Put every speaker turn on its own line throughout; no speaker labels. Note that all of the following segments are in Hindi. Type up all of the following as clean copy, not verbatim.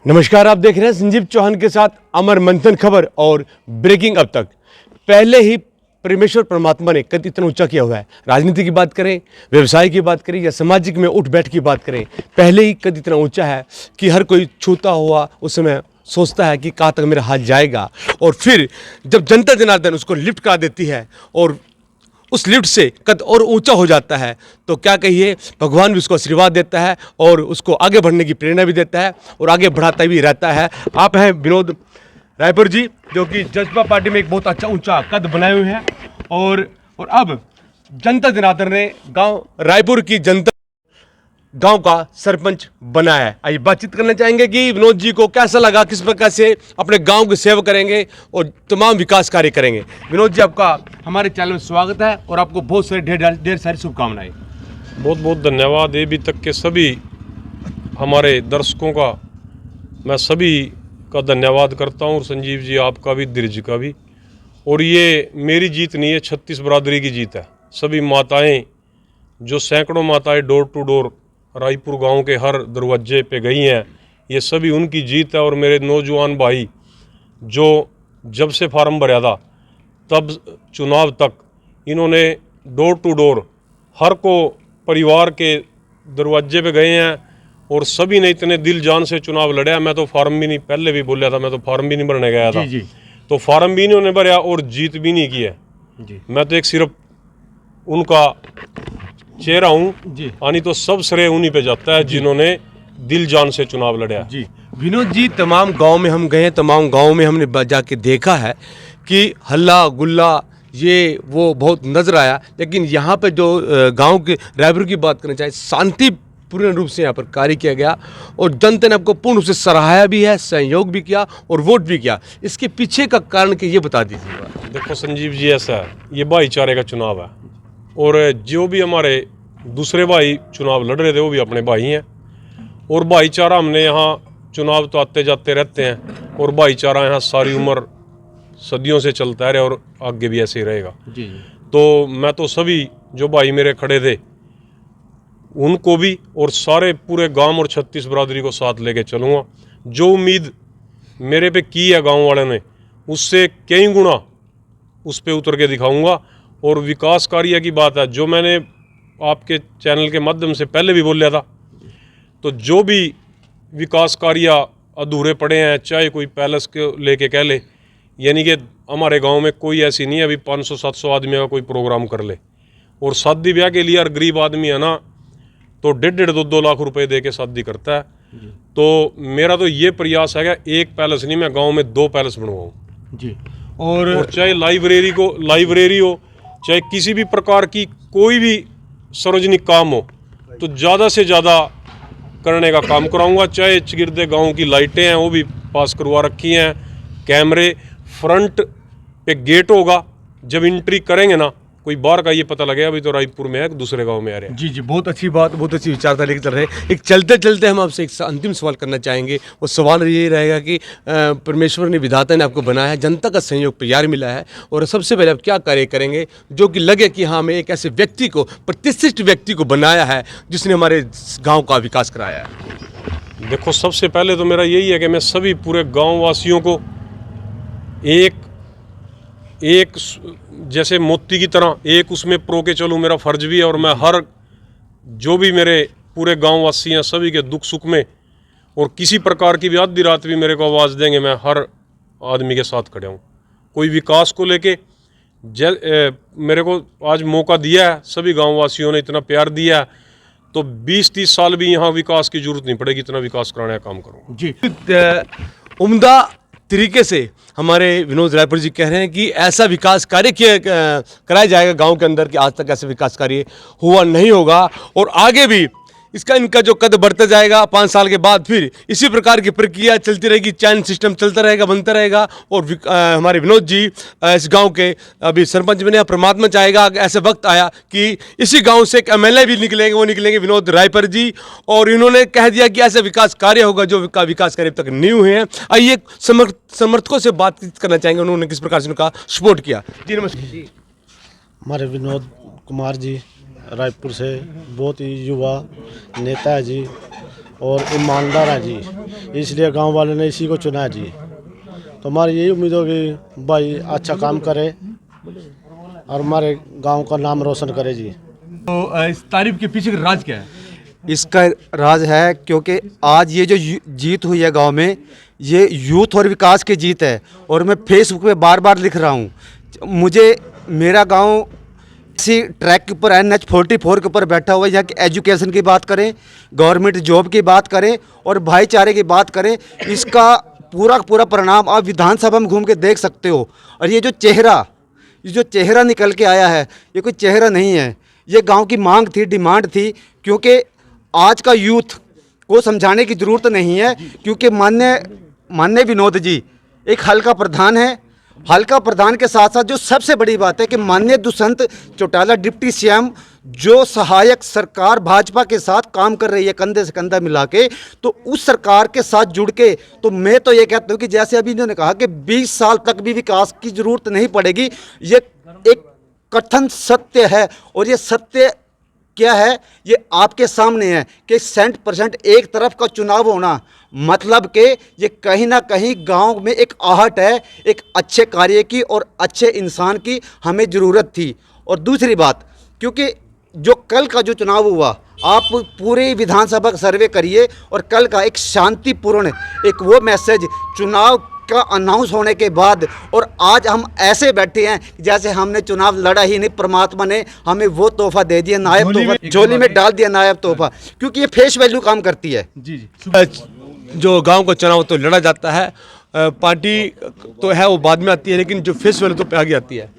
नमस्कार, आप देख रहे हैं संजीव चौहान के साथ अमर मंथन खबर और ब्रेकिंग। अब तक पहले ही परमेश्वर परमात्मा ने कद इतना ऊंचा किया हुआ है। राजनीति की बात करें, व्यवसाय की बात करें या सामाजिक में उठ बैठ की बात करें, पहले ही कद इतना ऊंचा है कि हर कोई छूता हुआ उस समय सोचता है कि कहाँ तक मेरा हाथ जाएगा। और फिर जब जनता जनार्दन उसको लिफ्ट करा देती है और उस लिफ्ट से कद और ऊंचा हो जाता है, तो क्या कहिए, भगवान भी उसको आशीर्वाद देता है और उसको आगे बढ़ने की प्रेरणा भी देता है और आगे बढ़ाता भी रहता है। आप हैं विनोद रायपुर जी, जो कि जसपा पार्टी में एक बहुत अच्छा ऊंचा कद बनाए हुए हैं और अब जनता जनार्दन ने गांव रायपुर की जनता गांव का सरपंच बनाया है। आइए बातचीत करना चाहेंगे कि विनोद जी को कैसा लगा, किस प्रकार से अपने गांव की सेवा करेंगे और तमाम विकास कार्य करेंगे। विनोद जी, आपका हमारे चैनल में स्वागत है और आपको बहुत सारी ढेर सारी शुभकामनाएं।
बहुत बहुत धन्यवाद। अभी तक के सभी हमारे दर्शकों का मैं सभी का धन्यवाद करता हूँ और संजीव जी आपका भी, धीरज का भी। और ये मेरी जीत नहीं है, 36 बरादरी की जीत है। सभी माताएं, जो सैकड़ों माताएं डोर टू डोर रायपुर गांव के हर दरवाजे पे गई हैं, ये सभी उनकी जीत है। और मेरे नौजवान भाई जो जब से फार्म भरा था तब चुनाव तक इन्होंने डोर टू डोर हर को परिवार के दरवाजे पे गए हैं और सभी ने इतने दिल जान से चुनाव लड़ा। मैं तो फार्म भी नहीं, पहले भी बोला था, मैं तो फार्म भी नहीं भरने गया था।
जी।
तो फार्म भी इन्होंने भरा और जीत भी नहीं की है
जी।
मैं तो एक सिर्फ उनका चेहरा हूँ
जी।
यानी तो सब श्रेय उन्हीं पे जाता है जिन्होंने दिल जान से चुनाव लड़ा।
जी विनोद जी, तमाम गांव में हम गए हैं, तमाम गांव में हमने जाके देखा है कि हल्ला गुल्ला ये वो बहुत नजर आया, लेकिन यहाँ पे जो गांव के रायपुर की बात करना चाहे, शांतिपूर्ण रूप से यहाँ पर कार्य किया गया और जनता ने आपको पूर्ण रूप से सराहाया भी है, सहयोग भी किया और वोट भी किया। इसके पीछे का कारण कि ये बता दीजिएगा।
देखो संजीव जी, ऐसा है, ये भाईचारे का चुनाव है और जो भी हमारे दूसरे भाई चुनाव लड़ रहे थे वो भी अपने भाई हैं और भाईचारा हमने यहाँ चुनाव तो आते जाते रहते हैं और भाईचारा यहाँ सारी उम्र सदियों से चलता है और आगे भी ऐसे ही रहेगा।
जी।
तो मैं तो सभी जो भाई मेरे खड़े थे उनको भी और सारे पूरे गांव और 36 बरादरी को साथ लेके चलूँगा। जो उम्मीद मेरे पे की है गांव वाले ने, उससे कई गुना उस पर उतर के दिखाऊंगा। और विकास कार्य की बात है, जो मैंने आपके चैनल के माध्यम से पहले भी बोला था, तो जो भी विकास कार्य अधूरे पड़े हैं, चाहे कोई पैलेस के लेके कह ले, यानी कि हमारे गांव में कोई ऐसी नहीं है अभी 500-700 आदमी का कोई प्रोग्राम कर ले। और शादी ब्याह के लिए अगर गरीब आदमी है ना, तो 1.5-2 लाख रुपए दे के शादी करता है। तो मेरा तो ये प्रयास है कि एक पैलेस नहीं, मैं गाँव में 2 पैलेस बनवाऊँ
जी। और
चाहे लाइब्रेरी हो, चाहे किसी भी प्रकार की कोई भी सार्वजनिक काम हो, तो ज़्यादा से ज़्यादा करने का काम कराऊंगा। चाहे चिगिरदे गांव की लाइटें हैं वो भी पास करवा रखी हैं, कैमरे, फ्रंट पे गेट होगा, जब एंट्री करेंगे ना कोई बाहर का ये पता लगेगा अभी तो रायपुर में है, दूसरे गांव में आ रहे हैं।
जी, बहुत अच्छी बात, बहुत अच्छी विचारधारा लेकर चल रहे हैं। एक चलते चलते हम आपसे एक अंतिम सवाल करना चाहेंगे। वो सवाल ये रहेगा कि परमेश्वर ने, विधाता ने आपको बनाया है, जनता का सहयोग प्यार मिला है और सबसे पहले आप क्या कार्य करेंगे जो कि लगे कि हाँ, हमें एक ऐसे व्यक्ति को, प्रतिष्ठित व्यक्ति को बनाया है जिसने हमारे गाँव का विकास कराया है।
देखो, सबसे पहले तो मेरा यही है कि मैं सभी पूरे गाँव वासियों को एक जैसे मोती की तरह एक उसमें प्रो के चलूँ, मेरा फर्ज भी है। और मैं हर जो भी मेरे पूरे गांव वासी हैं सभी के दुख सुख में और किसी प्रकार की भी आधी रात भी मेरे को आवाज़ देंगे, मैं हर आदमी के साथ खड़ा हूँ। कोई विकास को लेके मेरे को आज मौका दिया है, सभी गाँव वासियों ने इतना प्यार दिया है, तो 20-30 साल भी यहाँ विकास की जरूरत नहीं पड़ेगी, इतना विकास कराने का काम करूँ।
जी। उम्दा तरीके से हमारे विनोद रायपुर जी कह रहे हैं कि ऐसा विकास कार्य कराया जाएगा गांव के अंदर कि आज तक ऐसा विकास कार्य हुआ नहीं होगा और आगे भी इनका जो कद बढ़ता जाएगा 5 साल के बाद फिर इसी प्रकार की प्रक्रिया चलती रहेगी, चैन सिस्टम चलता रहेगा, बनता रहेगा। और हमारे विनोद जी इस गांव के अभी सरपंच बने। परमात्मा चाहेगा ऐसा वक्त आया कि इसी गांव से एक एमएलए भी निकलेंगे, वो निकलेंगे विनोद रायपुर जी, और इन्होंने कह दिया कि ऐसा विकास कार्य होगा जो विकास कार्य अब तक नहीं हुए हैं। आइए समर्थकों से बातचीत करना चाहेंगे, उन्होंने किस प्रकार से उनका सपोर्ट किया। जी नमस्कार जी।
हमारे विनोद कुमार जी रायपुर से बहुत ही युवा नेता है जी, और ईमानदार है जी, इसलिए गांव वाले ने इसी को चुना है जी। तो हमारी यही उम्मीद हो कि भाई अच्छा काम करे और हमारे गांव का नाम रोशन करे जी।
तो इस तारीफ के पीछे का राज क्या है?
इसका राज है क्योंकि आज ये जो जीत हुई है गांव में, ये यूथ और विकास की जीत है। और मैं फेसबुक पे बार बार लिख रहा हूँ, मुझे मेरा गांव इसी ट्रैक के ऊपर NH-44 के ऊपर बैठा हुआ है। यहाँ की एजुकेशन की बात करें, गवर्नमेंट जॉब की बात करें और भाईचारे की बात करें, इसका पूरा पूरा परिणाम आप विधानसभा में घूम के देख सकते हो। और ये जो चेहरा निकल के आया है, ये कोई चेहरा नहीं है, ये गांव की मांग थी, डिमांड थी। क्योंकि आज का यूथ को समझाने की ज़रूरत नहीं है, क्योंकि माननीय विनोद जी एक हल्का प्रधान है। हल्का प्रधान के साथ साथ जो सबसे बड़ी बात है कि माननीय दुष्यंत चौटाला डिप्टी सीएम जो सहायक सरकार भाजपा के साथ काम कर रही है कंधे से कंधा मिला के, तो उस सरकार के साथ जुड़ के, तो मैं तो ये कहता हूँ कि जैसे अभी इन्होंने कहा कि 20 साल तक भी विकास की ज़रूरत नहीं पड़ेगी, ये एक कथन सत्य है। और ये सत्य क्या है, ये आपके सामने है कि 100% एक तरफ का चुनाव होना मतलब कि ये कहीं ना कहीं गांव में एक आहट है, एक अच्छे कार्य की और अच्छे इंसान की हमें ज़रूरत थी। और दूसरी बात, क्योंकि जो कल का जो चुनाव हुआ, आप पूरे विधानसभा का सर्वे करिए और कल का एक शांतिपूर्ण एक वो मैसेज चुनाव का अनाउंस होने के बाद, और आज हम ऐसे बैठे हैं जैसे हमने चुनाव लड़ा ही नहीं, परमात्मा ने हमें वो तोहफा दे दिया, नायब तोहफा झोली में डाल दिया, नायब तोहफा। क्योंकि ये फेस वैल्यू काम करती है
जी। जो गांव का चुनाव तो लड़ा जाता है, पार्टी तो है वो बाद में आती है, लेकिन जो फेस वैल्यू तो आगे आती है।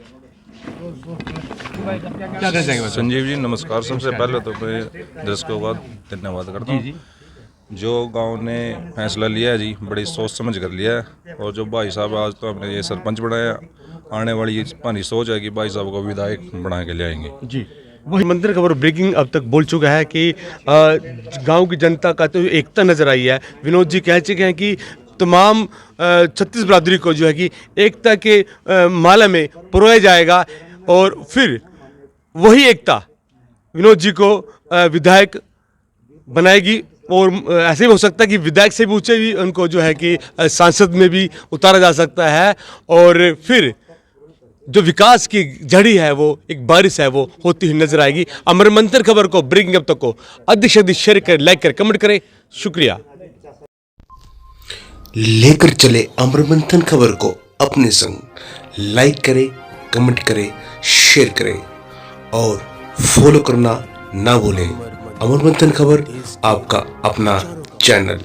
क्या कहना चाहेंगे?
संजीव जी नमस्कार। सबसे पहले तो मैं दर्शकों का धन्यवाद करता हूँ। जो गांव ने फैसला लिया है जी, बड़ी सोच समझ कर लिया है। और जो भाई साहब आज तो हमने ये सरपंच बनाया, आने वाली ये हमारी सोच है कि भाई साहब को विधायक बना के ले आएंगे
जी। वही मंदिर खबर ब्रेकिंग अब तक बोल चुका है कि गांव की जनता का तो एकता नजर आई है। विनोद जी कह चुके हैं कि तमाम 36 बरादरी को जो है कि एकता के माला में पिरोया जाएगा और फिर वही एकता विनोद जी को विधायक बनाएगी। और ऐसे भी हो सकता है कि विधायक से भी ऊंचे भी उनको जो है कि सांसद में भी उतारा जा सकता है। और फिर जो विकास की झड़ी है, वो एक बारिश है, वो होती हुई नजर आएगी। अमर मंथन खबर को ब्रेकिंग अब तक को अधिक से अधिक शेयर करें, लाइक करें, कमेंट करें। शुक्रिया।
लेकर चले अमर मंथन खबर को अपने संग, लाइक करें, कमेंट करें, शेयर करें और फॉलो करना ना भूलें। अमर मंथन खबर आपका अपना चैनल।